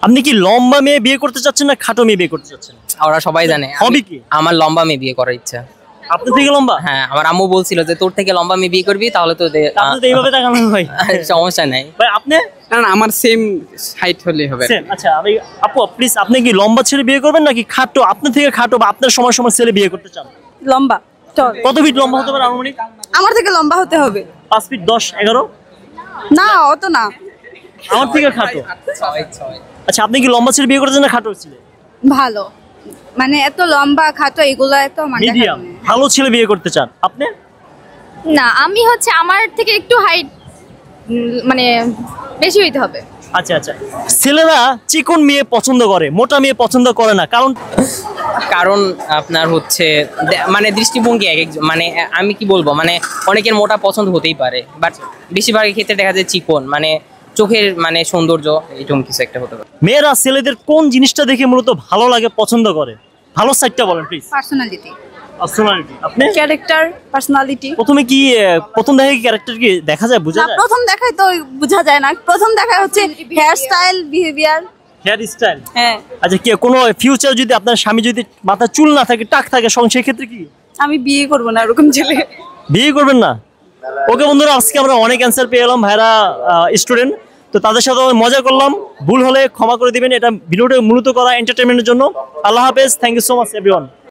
আপনি কি লম্বা মেয়ে বিয়ে করতে চাচ্ছেন না খাটো মেয়ে বিয়ে করতে চাচ্ছেন? ওরা সবাই জানে হবি কি? আমার লম্বা মেয়ে বিয়ে করার ইচ্ছা। আপনার থেকে লম্বা? হ্যাঁ, আমার আম্মু বলছিল যে তোর থেকে লম্বা মেয়ে বিয়ে করবি তাহলে তো আপনি তো এইভাবে তাকানো ভাই। সমস্যা নাই। ভাই আপনি? না না, আমার সেম হাইট হলেই হবে। Same, আচ্ছা আমি আপু প্লিজ আপনি কি লম্বা ছেলে বিয়ে করবেন নাকি খাটো আপনার থেকে খাটো বা আপনার সময় সময় ছেলে বিয়ে করতে চান? লম্বা চল। কত ফিট লম্বা হতে পারে আনুমানিক? আমার থেকে লম্বা হতে হবে। 5 ফিট 10 11? না অত না, আমার থেকে খাটো। আচ্ছা আপনি কি লম্বা ছেলে বিয়ে করতে চান না খাটো ছেলে? ভালো মানে এত লম্বা খাটো এগুলো এত মানে মিডিয়াম ভালো ছেলে বিয়ে করতে চান আপনি? না, আমি হচ্ছে আমার থেকে একটু হাইট মানে বেশি হইতে হবে। আচ্ছা আচ্ছা, ছেলেরা চিকন মেয়ে পছন্দ করে মোটা মেয়ে পছন্দ করে না, কারণ কারণ আপনার হচ্ছে মানে দৃষ্টিভঙ্গি এক এক মানে আমি কি বলবো মানে অনেকের মোটা পছন্দ হতেই পারে, বাট বেশিরভাগের ক্ষেত্রে দেখা যায় চিকন মানে চোখের মানে সৌন্দর্য এরকম কিছু একটা হতে পারে। মেয়েরা ছেলেদের কোন জিনিসটা দেখে মূলত ভালো লাগে পছন্দ করে? ভালো সাইডটা বলেন প্লিজ। Personality, personality. আপনি ক্যারেক্টার, পার্সোনালিটি। প্রথমে কি প্রথম দেখে কি ক্যারেক্টার কি দেখা যায় বোঝা যায়? প্রথম দেখায় তো বোঝা যায় না, প্রথম দেখায় হচ্ছে hair style, behaviour. Hair style. হ্যাঁ, আচ্ছা কি কোনো ফিউচার যদি আপনার স্বামী যদি মাথা চুল না থাকে টাক থাকে সেই ক্ষেত্রে কি আমি বিয়ে করব না এরকম ছেলে। বিয়ে করবেন না? ওকে বন্ধুরা, আজকে আমরা অনেক অ্যান্সার পেয়ে এলাম, ভাইরা স্টুডেন্ট, তো তাদের সাথে মজা করলাম, ভুল হলে ক্ষমা করে দিবেন। এটা ভিডিওটা মূলত করা এন্টারটেইনমেন্টের জন্য। আল্লাহ হাফেজ, thank you so much everyone.